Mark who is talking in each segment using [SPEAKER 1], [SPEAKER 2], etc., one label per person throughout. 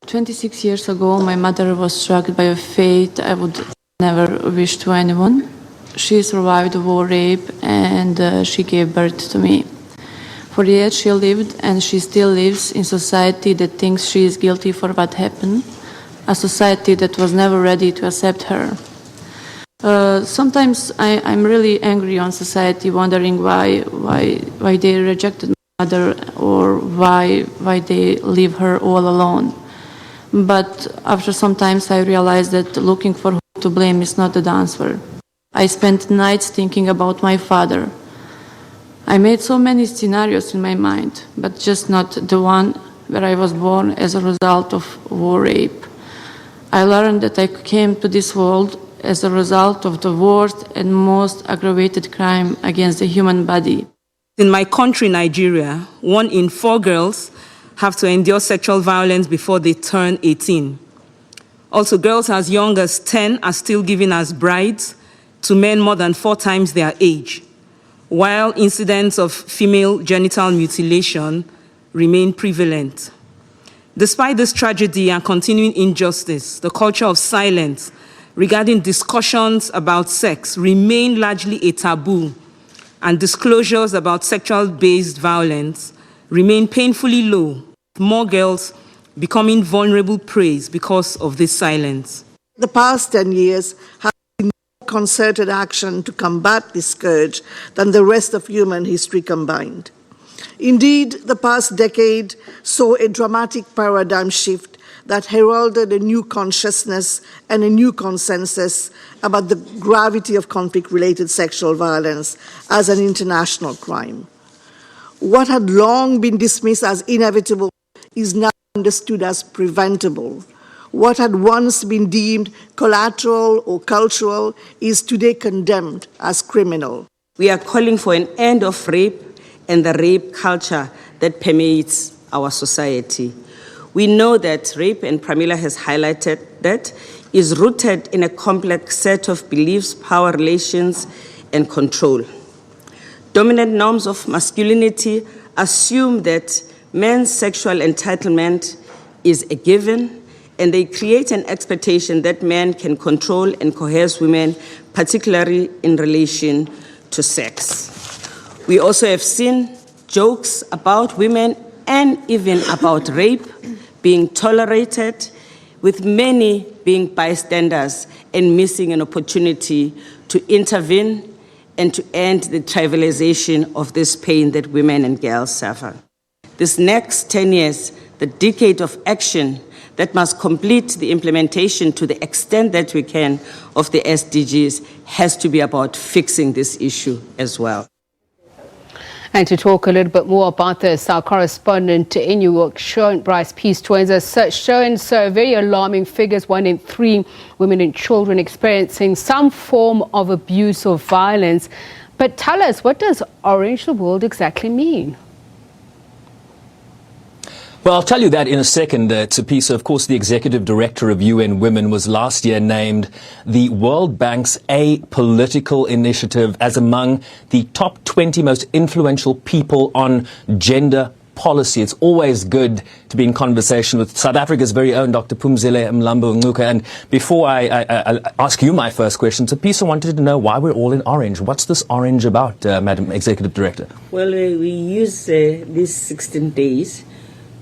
[SPEAKER 1] 26 years ago, my mother was struck by a fate I would never wish to anyone. She survived war rape and she gave birth to me. For years she lived and she still lives in society that thinks she is guilty for what happened, a society that was never ready to accept her. Sometimes I'm really angry on society, wondering why they rejected my mother or why they leave her all alone. But after some times I realized that looking for who to blame is not the answer. I spent nights thinking about my father. I made so many scenarios in my mind, but just not the one where I was born as a result of war rape. I learned that I came to this world as a result of the worst and most aggravated crime against the human body.
[SPEAKER 2] In my country, Nigeria, 1 in 4 girls have to endure sexual violence before they turn 18. Also, girls as young as 10 are still given as brides to men more than 4 times their age, while incidents of female genital mutilation remain prevalent. Despite this tragedy and continuing injustice, the culture of silence regarding discussions about sex remain largely a taboo, and disclosures about sexual-based violence remain painfully low, more girls becoming vulnerable prey because of this silence.
[SPEAKER 3] The past 10 years have been more concerted action to combat this scourge than the rest of human history combined. Indeed, the past decade saw a dramatic paradigm shift that heralded a new consciousness and a new consensus about the gravity of conflict-related sexual violence as an international crime. What had long been dismissed as inevitable is now understood as preventable. What had once been deemed collateral or cultural is today condemned as criminal.
[SPEAKER 2] We are calling for an end of rape and the rape culture that permeates our society. We know that rape, and Pramila has highlighted that, is rooted in a complex set of beliefs, power relations, and control. Dominant norms of masculinity assume that men's sexual entitlement is a given, and they create an expectation that men can control and coerce women, particularly in relation to sex. We also have seen jokes about women and even about rape being tolerated, with many being bystanders and missing an opportunity to intervene and to end the trivialization of this pain that women and girls suffer. This next 10 years, the decade of action that must complete the implementation to the extent that we can of the SDGs, has to be about fixing this issue as well.
[SPEAKER 4] And to talk a little bit more about this, our correspondent in New York, Sherwin Bryce-Pease, joins us. Sherwin, so very alarming figures, 1 in 3 women and children experiencing some form of abuse or violence. But tell us, what does Orange the World exactly mean?
[SPEAKER 5] Well, I'll tell you that in a second, Tsepiso. Of course, the executive director of UN Women was last year named the World Bank's Apolitical Initiative as among the top 20 most influential people on gender policy. It's always good to be in conversation with South Africa's very own Dr. Phumzile Mlambo-Ngcuka. And before I ask you my first question, Tsepiso wanted to know why we're all in orange. What's this orange about, Madam Executive Director?
[SPEAKER 2] Well, we use these 16 days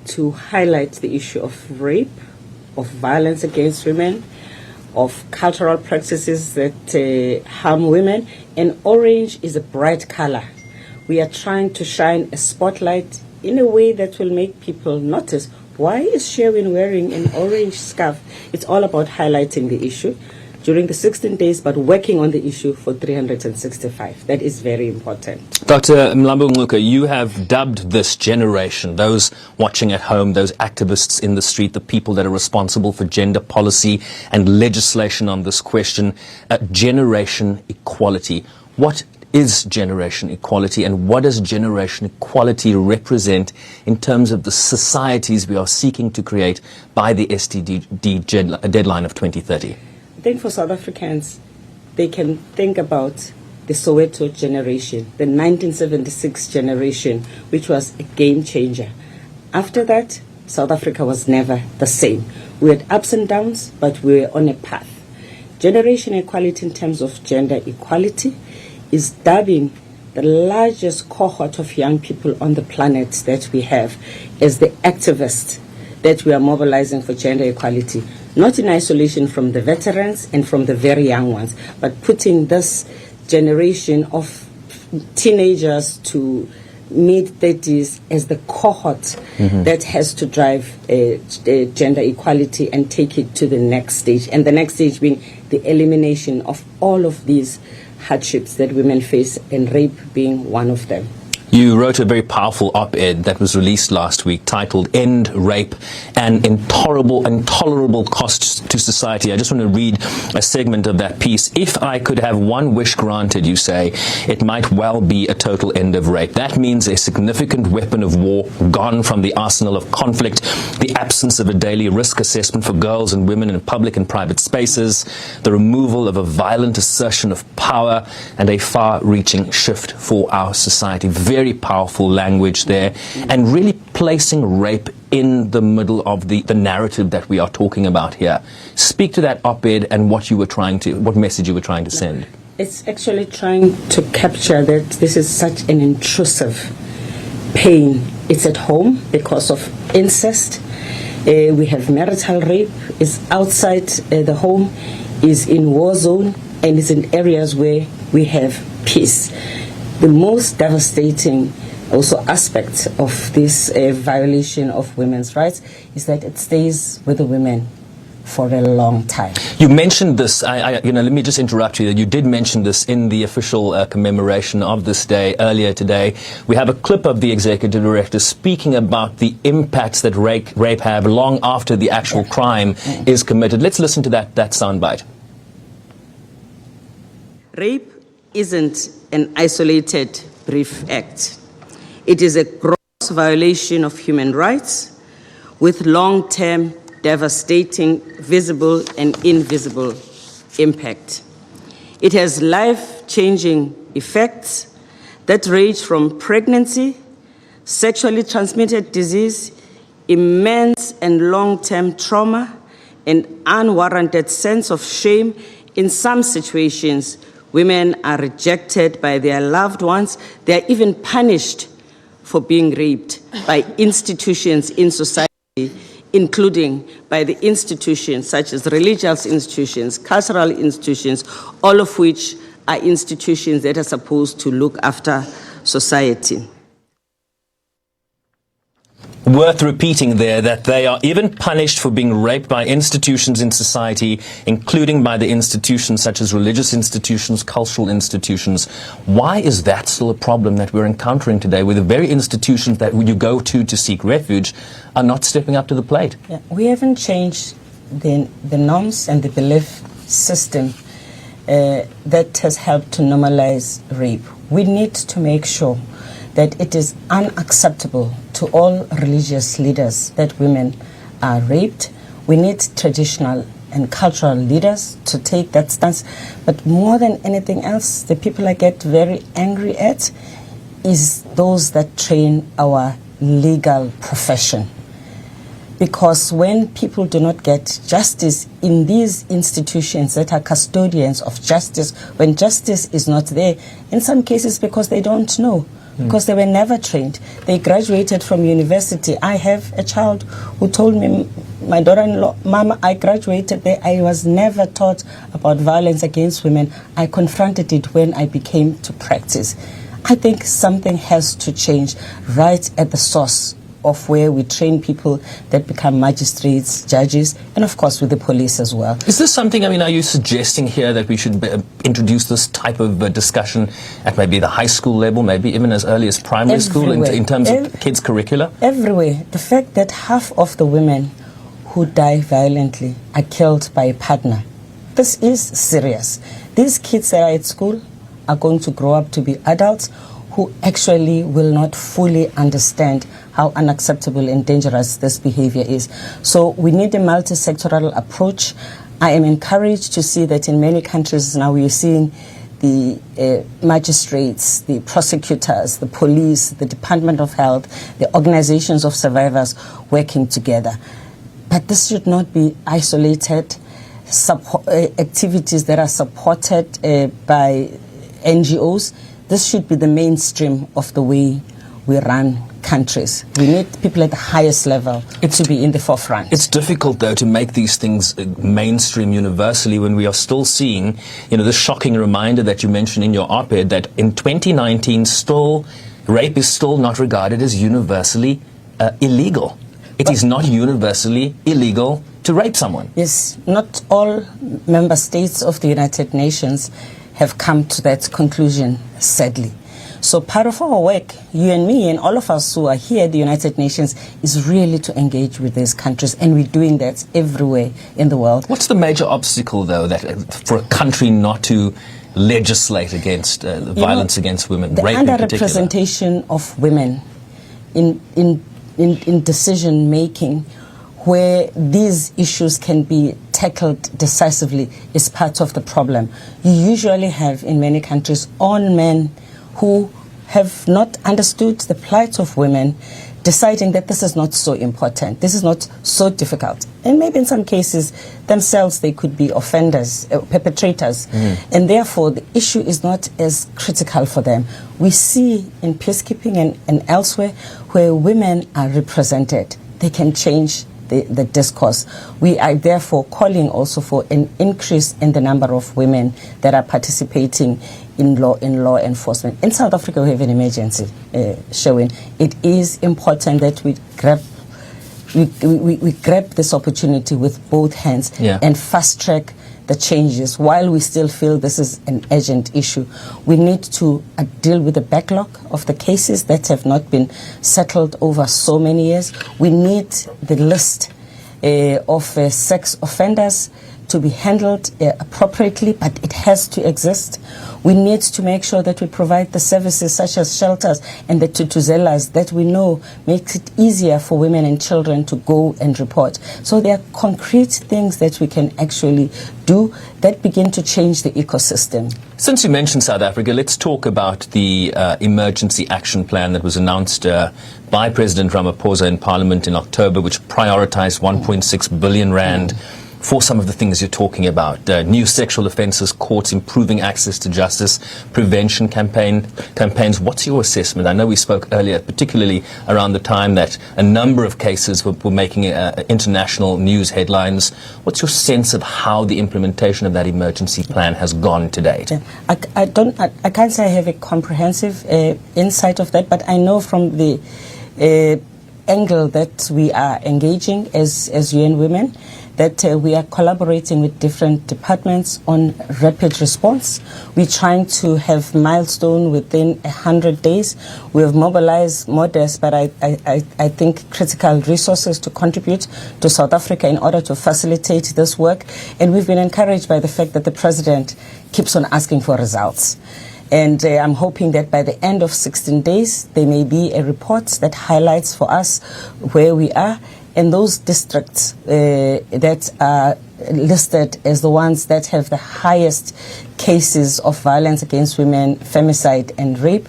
[SPEAKER 2] to highlight the issue of rape, of violence against women, of cultural practices that harm women, and orange is a bright color. We are trying to shine a spotlight in a way that will make people notice, why is Sherwin wearing an orange scarf? It's all about highlighting the issue during the 16 days, but working on the issue for 365. That is very important.
[SPEAKER 5] Dr. Mlambo-Ngcuka, you have dubbed this generation, those watching at home, those activists in the street, the people that are responsible for gender policy and legislation on this question, generation equality. What is generation equality, and what does generation equality represent in terms of the societies we are seeking to create by the SDG deadline of 2030?
[SPEAKER 2] I think for South Africans, they can think about the Soweto generation, the 1976 generation, which was a game changer. After that, South Africa was never the same. We had ups and downs, but we were on a path. Generation equality in terms of gender equality is dubbing the largest cohort of young people on the planet that we have as the activists that we are mobilizing for gender equality, not in isolation from the veterans and from the very young ones, but putting this generation of teenagers to mid-30s as the cohort that has to drive gender equality and take it to the next stage. And the next stage being the elimination of all of these hardships that women face, and rape being one of them.
[SPEAKER 5] You wrote a very powerful op-ed that was released last week titled End Rape and Intolerable Costs to Society. I just want to read a segment of that piece. If I could have one wish granted, you say, it might well be a total end of rape. That means a significant weapon of war gone from the arsenal of conflict, the absence of a daily risk assessment for girls and women in public and private spaces, the removal of a violent assertion of power, and a far-reaching shift for our society. Very powerful language there, and really placing rape in the middle of the narrative that we are talking about here. Speak to that op-ed and what message you were trying to send.
[SPEAKER 2] It's actually trying to capture that this is such an intrusive pain. It's at home because of incest. We have marital rape. It's outside the home, is in war zone, and it's in areas where we have peace. The most devastating also aspect of this violation of women's rights is that it stays with the women for a long time.
[SPEAKER 5] You mentioned this, let me just interrupt you. You did mention this in the official commemoration of this day earlier today. We have a clip of the executive director speaking about the impacts that rape have long after the actual crime is committed. Let's listen to that soundbite.
[SPEAKER 2] Rape isn't an isolated, brief act. It is a gross violation of human rights with long-term, devastating, visible and invisible impact. It has life-changing effects that range from pregnancy, sexually transmitted disease, immense and long-term trauma, and unwarranted sense of shame. In some situations, women are rejected by their loved ones. They are even punished for being raped by institutions in society, including by the institutions such as religious institutions, cultural institutions, all of which are institutions that are supposed to look after society.
[SPEAKER 5] Worth repeating there that they are even punished for being raped by institutions in society, including by the institutions such as religious institutions, cultural institutions. Why is that still a problem that we're encountering today, where the very institutions that you go to seek refuge are not stepping up to the plate?
[SPEAKER 2] Yeah, we haven't changed the norms and the belief system that has helped to normalize rape. We need to make sure that it is unacceptable to all religious leaders that women are raped. We need traditional and cultural leaders to take that stance. But more than anything else, the people I get very angry at is those that train our legal profession. Because when people do not get justice in these institutions that are custodians of justice, when justice is not there, in some cases because they don't know, because they were never trained. They graduated from university. I have a child who told me, my daughter-in-law, Mama, I graduated there. I was never taught about violence against women. I confronted it when I became to practice. I think something has to change right at the source of where we train people that become magistrates, judges, and of course with the police as well.
[SPEAKER 5] Is this something, are you suggesting here that we should introduce this type of discussion at maybe the high school level, maybe even as early as primary school in terms of kids' curricula?
[SPEAKER 2] Everywhere. The fact that half of the women who die violently are killed by a partner. This is serious. These kids that are at school are going to grow up to be adults who actually will not fully understand how unacceptable and dangerous this behavior is. So we need a multisectoral approach. I am encouraged to see that in many countries now we are seeing the magistrates, the prosecutors, the police, the Department of Health, the organizations of survivors working together. But this should not be isolated activities that are supported by NGOs. This should be the mainstream of the way we run countries. We need people at the highest level to be in the forefront. It's
[SPEAKER 5] difficult, though, to make these things mainstream universally when we are still seeing, the shocking reminder that you mentioned in your op-ed that in 2019 rape is still not regarded as universally illegal. It is not universally illegal to rape someone.
[SPEAKER 2] Yes, not all member states of the United Nations have come to that conclusion, sadly. So part of our work, you and me and all of us who are here at the United Nations, is really to engage with these countries, and we're doing that everywhere in the world.
[SPEAKER 5] What's the major obstacle, though, that for a country not to legislate against violence against women,
[SPEAKER 2] the
[SPEAKER 5] rape in particular?
[SPEAKER 2] The underrepresentation of women in decision making, where these issues can be tackled decisively, is part of the problem. You usually have in many countries on men who have not understood the plight of women, deciding that this is not so important, this is not so difficult. And maybe in some cases themselves they could be offenders, perpetrators, and therefore the issue is not as critical for them. We see in peacekeeping and elsewhere where women are represented, they can change the discourse. We are therefore calling also for an increase in the number of women that are participating in law enforcement. In South Africa, we have an emergency, Sherwin. It is important that we grab this opportunity with both hands and fast track the changes. While we still feel this is an urgent issue, we need to deal with the backlog of the cases that have not been settled over so many years. We need the list of sex offenders to be handled appropriately, but it has to exist. We need to make sure that we provide the services such as shelters and the tutuzelas that we know makes it easier for women and children to go and report. So there are concrete things that we can actually do that begin to change the ecosystem.
[SPEAKER 5] Since you mentioned South Africa, let's talk about the emergency action plan that was announced by President Ramaphosa in Parliament in October, which prioritized 1.6 billion rand for some of the things you're talking about. New sexual offences courts, improving access to justice, prevention campaigns. What's your assessment? I know we spoke earlier, particularly around the time that a number of cases were making international news headlines. What's your sense of how the implementation of that emergency plan has gone to date?
[SPEAKER 2] I can't say I have a comprehensive insight of that, but I know from the angle that we are engaging as UN Women, that we are collaborating with different departments on rapid response. We're trying to have milestone within 100 days. We have mobilized modest, but I think critical resources to contribute to South Africa in order to facilitate this work. And we've been encouraged by the fact that the President keeps on asking for results. And I'm hoping that by the end of 16 days, there may be a report that highlights for us where we are. And those districts that are listed as the ones that have the highest cases of violence against women, femicide and rape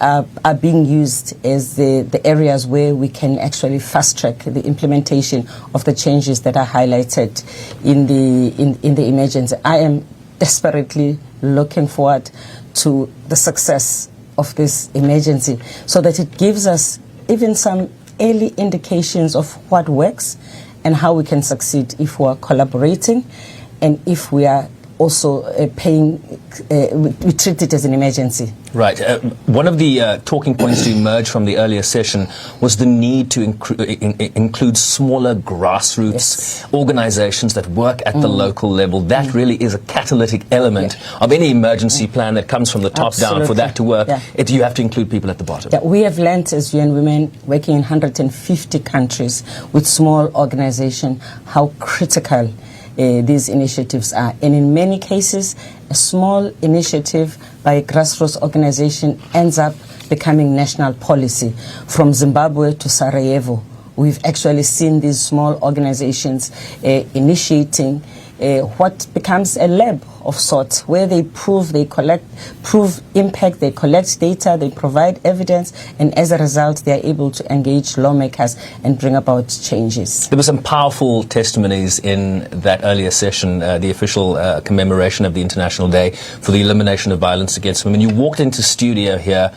[SPEAKER 2] are being used as the areas where we can actually fast track the implementation of the changes that are highlighted in the emergency. I am desperately looking forward to the success of this emergency so that it gives us even some early indications of what works and how we can succeed if we are collaborating and if we are also we treat it as an emergency.
[SPEAKER 5] Right. One of the talking points to emerge from the earlier session was the need to include smaller grassroots organizations that work at the local level. That really is a catalytic element of any emergency plan that comes from the top down. For that to work, you have to include people at the bottom.
[SPEAKER 2] Yeah, we have learned as UN Women working in 150 countries with small organizations how critical these initiatives are. And in many cases, a small initiative by a grassroots organization ends up becoming national policy. From Zimbabwe to Sarajevo, we've actually seen these small organizations initiating what becomes a lab of sorts, where they prove impact, they collect data, they provide evidence, and as a result, they are able to engage lawmakers and bring about changes.
[SPEAKER 5] There were some powerful testimonies in that earlier session, the official commemoration of the International Day for the Elimination of Violence Against Women. You walked into studio here,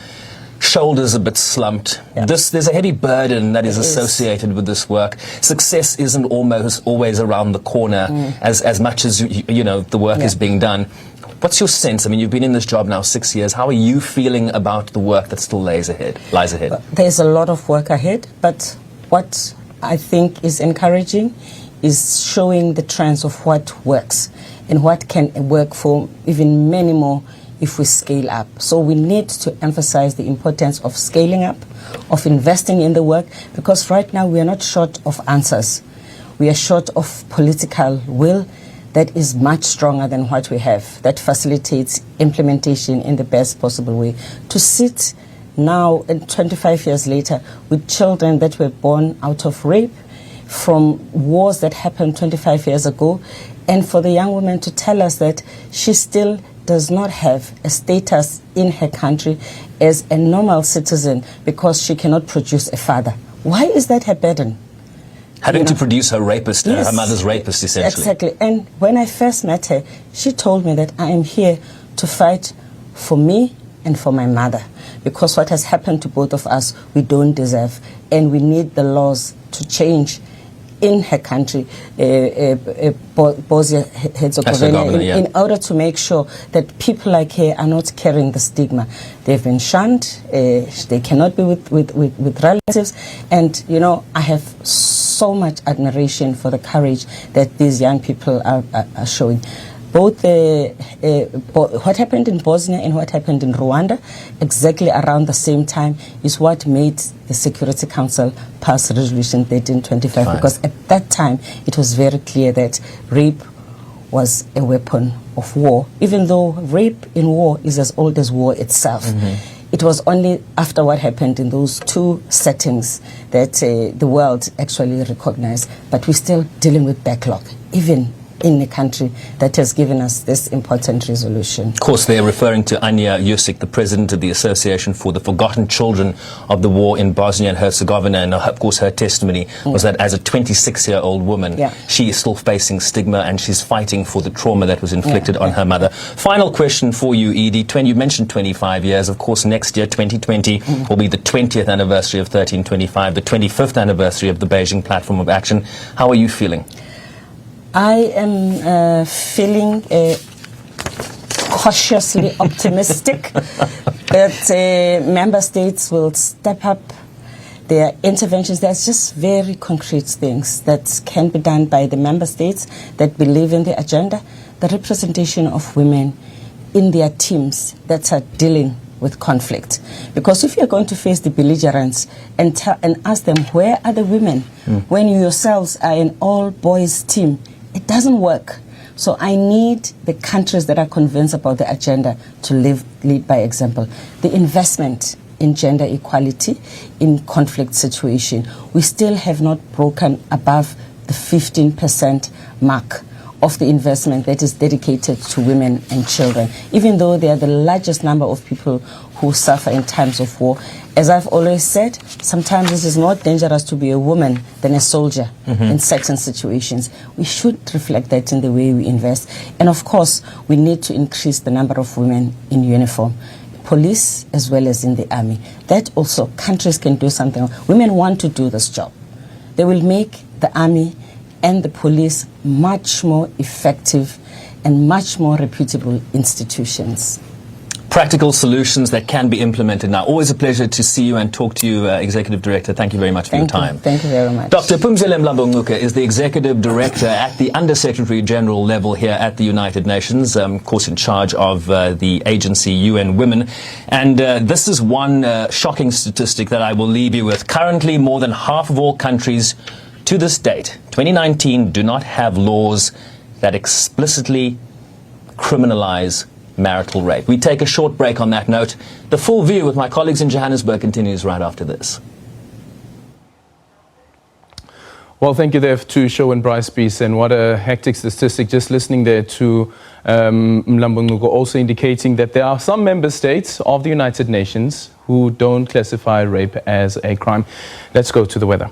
[SPEAKER 5] shoulders a bit slumped.
[SPEAKER 2] Yeah.
[SPEAKER 5] There's a heavy burden that is associated with this work. Success isn't always around the corner as much as you know the work is being done. What's your sense? I mean, you've been in this job now 6 years. How are you feeling about the work that still lies ahead?
[SPEAKER 2] There's a lot of work ahead, but what I think is encouraging is showing the trends of what works and what can work for even many more if we scale up. So we need to emphasize the importance of scaling up, of investing in the work, because right now we are not short of answers. We are short of political will that is much stronger than what we have, that facilitates implementation in the best possible way. To sit now, 25 years later, with children that were born out of rape, from wars that happened 25 years ago, and for the young woman to tell us that she still does not have a status in her country as a normal citizen because she cannot produce a father. Why is that her burden?
[SPEAKER 5] Having to produce her rapist,
[SPEAKER 2] Yes,
[SPEAKER 5] her mother's rapist, essentially.
[SPEAKER 2] Exactly. And when I first met her, she told me that I am here to fight for me and for my mother, because what has happened to both of us, we don't deserve, and we need the laws to change in her country, Bosnia-Herzegovina, in order to make sure that people like her are not carrying the stigma. They've been shunned, they cannot be with relatives, and you know, I have so much admiration for the courage that these young people are showing. Both what happened in Bosnia and what happened in Rwanda, exactly around the same time, is what made the Security Council pass Resolution 1325. Because at that time, it was very clear that rape was a weapon of war, even though rape in war is as old as war itself. It was only after what happened in those two settings that the world actually recognized. But we're still dealing with backlog, even in a country that has given us this important resolution. Of
[SPEAKER 5] course, they're referring to Anja Jusic, the president of the Association for the Forgotten Children of the War in Bosnia and Herzegovina, and of course her testimony was that as a 26-year-old woman, she is still facing stigma and she's fighting for the trauma that was inflicted on her mother. Final question for you, Edie. You mentioned 25 years. Of course, next year, 2020, will be the 20th anniversary of 1325, the 25th anniversary of the Beijing Platform of Action. How are you feeling?
[SPEAKER 2] I am feeling cautiously optimistic that member states will step up their interventions. There's just very concrete things that can be done by the member states that believe in the agenda. The representation of women in their teams that are dealing with conflict. Because if you're going to face the belligerents and ask them, where are the women, when you yourselves are an all-boys team, it doesn't work. So I need the countries that are convinced about the agenda to lead by example. The investment in gender equality in conflict situation, we still have not broken above the 15% mark of the investment that is dedicated to women and children, even though they are the largest number of people who suffer in times of war. As I've always said, sometimes it is more dangerous to be a woman than a soldier in certain situations. We should reflect that in the way we invest. And of course, we need to increase the number of women in uniform, police as well as in the army. That also, countries can do something. Women want to do this job. They will make the army and the police much more effective and much more reputable institutions.
[SPEAKER 5] Practical solutions that can be implemented now. Always a pleasure to see you and talk to you, Executive Director. Thank you very much for your time.
[SPEAKER 2] Thank you very much.
[SPEAKER 5] Dr. Phumzile Mlambo-Ngcuka is the Executive Director at the Under-Secretary General level here at the United Nations, of course in charge of the agency UN Women. And this is one shocking statistic that I will leave you with. Currently, more than half of all countries to this date, 2019, do not have laws that explicitly criminalize marital rape. We take a short break on that note. The Full View with my colleagues in Johannesburg continues right after this.
[SPEAKER 6] Well, thank you there to Sherwin Bryce-Pease, and what a hectic statistic. Just listening there to Mlambo Ngcuko also indicating that there are some member states of the United Nations who don't classify rape as a crime. Let's go to the weather.